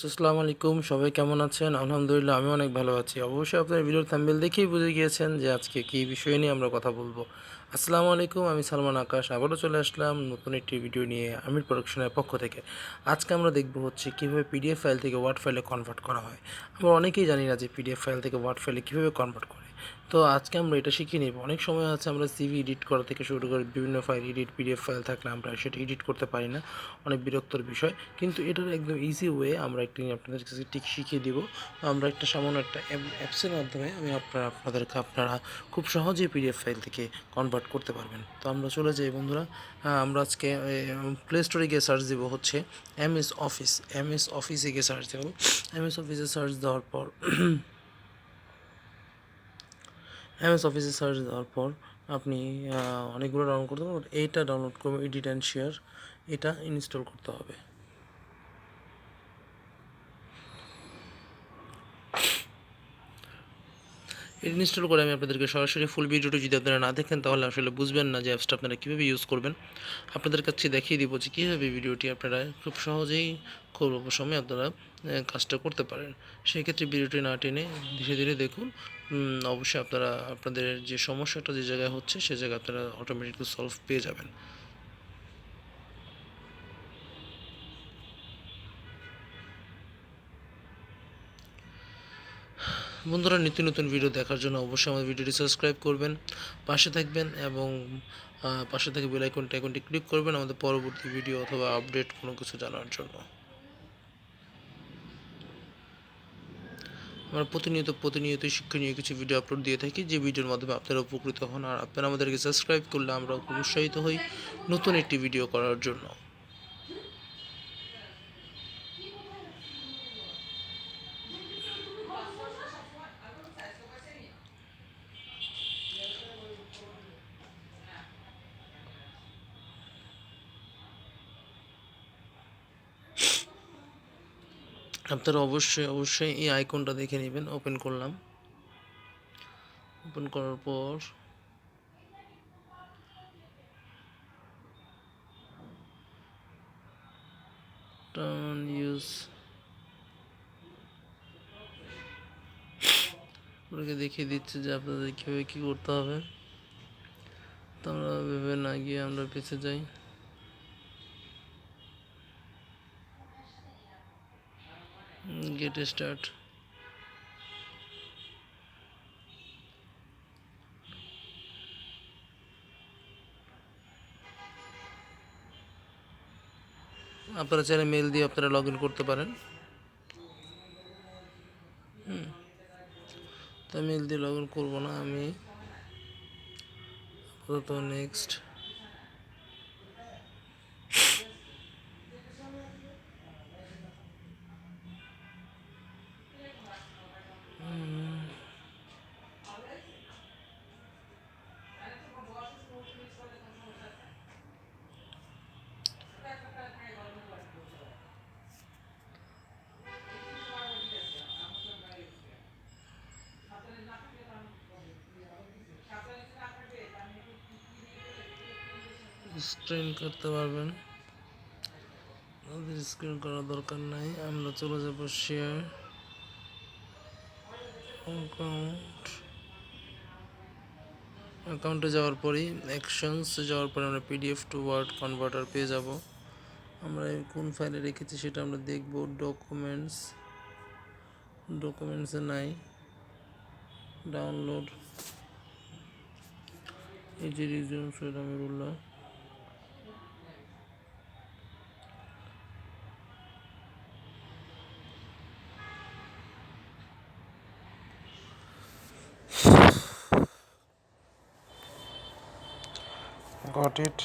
আসসালামু আলাইকুম, সবাই কেমন আছেন? আলহামদুলিল্লাহ আমি অনেক ভালো আছি। অবশ্যই আপনার ভিডিওর থাম্বনেল দেখেই বুঝে গিয়েছেন যে আজকে কী বিষয় নিয়ে আমরা কথা বলবো। আসসালামু আলাইকুম, আমি সালমান আকাশ আবারও চলে আসলাম নতুন একটি ভিডিও নিয়ে আমির প্রোডাকশনের পক্ষ থেকে। আজকে আমরা দেখব হচ্ছে কীভাবে পিডিএফ ফাইল থেকে ওয়ার্ড ফাইলে কনভার্ট করা হয়। আমরা অনেকেই জানি না যে পিডিএফ ফাইল থেকে ওয়ার্ড ফাইলে কীভাবে কনভার্ট করে। তো আজকে আমরা এটা শিখে নেব। অনেক সময় আছে আমরা সিভি এডিট করা থেকে শুরু করে বিভিন্ন ফাইল পিডিএফ ফাইল থাকলে আমরা সেটা এডিট করতে পারি না, অনেক বিরক্তর বিষয়। কিন্তু এটার একদম ইজি ওয়ে আমরা একটি আপনাদের কাছে ঠিক শিখিয়ে দিব। আমরা একটা সামান্য একটা অ্যাপসের মাধ্যমে আপনারা খুব সহজেই পিডিএফ ফাইল থেকে কনভার্ট করতে পারবেন। তো আমরা চলে যাই বন্ধুরা। আমরা আজকে প্লে স্টোরে গিয়ে সার্চ দেবো হচ্ছে এমএস অফিসে গিয়ে সার্চ দেবো। এমএস অফিসে সার্চ দেওয়ার পর আপনি অনেকগুলো ডাউনলোড করতে পারবেন। এইটা ডাউনলোড করবো, এডিট অ্যান্ড শেয়ার, এটা ইনস্টল করতে হবে। ইনস্টল করে আমি আপনাদেরকে সরাসরি ফুল ভিডিওটি যদি আপনারা না দেখেন তাহলে আসলে বুঝবেন না যে অ্যাপসটা আপনারা কীভাবে ইউজ করবেন। আপনাদের কাছে দেখিয়ে দিব যে কীভাবে ভিডিওটি আপনারা খুব সহজেই খুব অল্প সময়ে আপনারা কাজটা করতে পারেন। সেই ক্ষেত্রে ভিডিওটি না টেনে ধীরে ধীরে দেখুন। অবশ্যই আপনারা আপনাদের যে সমস্যাটা যে জায়গায় হচ্ছে সে জায়গায় আপনারা অটোমেটিকলি সলভ পেয়ে যাবেন। বন্ধুরা, নিত্য নতুন ভিডিও দেখার জন্য অবশ্যই আমাদের ভিডিওটি সাবস্ক্রাইব করবেন, পাশে থাকবেন এবং পাশে থেকে বেল আইকনটি ক্লিক করবেন আমাদের পরবর্তী ভিডিও অথবা আপডেট কোনো কিছু জানার জন্য। আমরা প্রতিনিয়তই শিক্ষণীয় কিছু ভিডিও আপলোড দিয়ে থাকি, যে ভিডিওর মাধ্যমে আপনারা উপকৃত হন। আর আপনারা আমাদেরকে সাবস্ক্রাইব করলে আমরা উৎসাহিত হই নতুন একটি ভিডিও করার জন্য। আপনারা অবশ্যই এই আইকনটা দেখে নেবেন। ওপেন করলাম। ওপেন করার পর টার্ন ইউজ আপনাকে দেখিয়ে দিচ্ছে যে আপনাদের কীভাবে কী করতে হবে। তো আমরা ভেবে না গিয়ে আমরা বেঁচে যাই। Get start. আপনারা চাইলে মেল দিয়ে আপনারা লগ ইন করতে পারেন। তো মেল দিয়ে লগ ইন করবো না, আমি আপাতত নেক্সট। স্ক্রিন করতে পারবেন, আমাদের স্ক্রিন করার দরকার নাই। আমরা চলে যাব শেয়ার অ্যাকাউন্টে যাওয়ার পরেই অ্যাকশনসে যাওয়ার পরে আমরা পিডিএফ টু ওয়ার্ড কনভার্টার পেয়ে যাব। আমরা কোন ফাইলে রেখেছি সেটা আমরা দেখব। ডকুমেন্টসে নাই, ডাউনলোড, এই যে resume Syed Amirullah. Got it.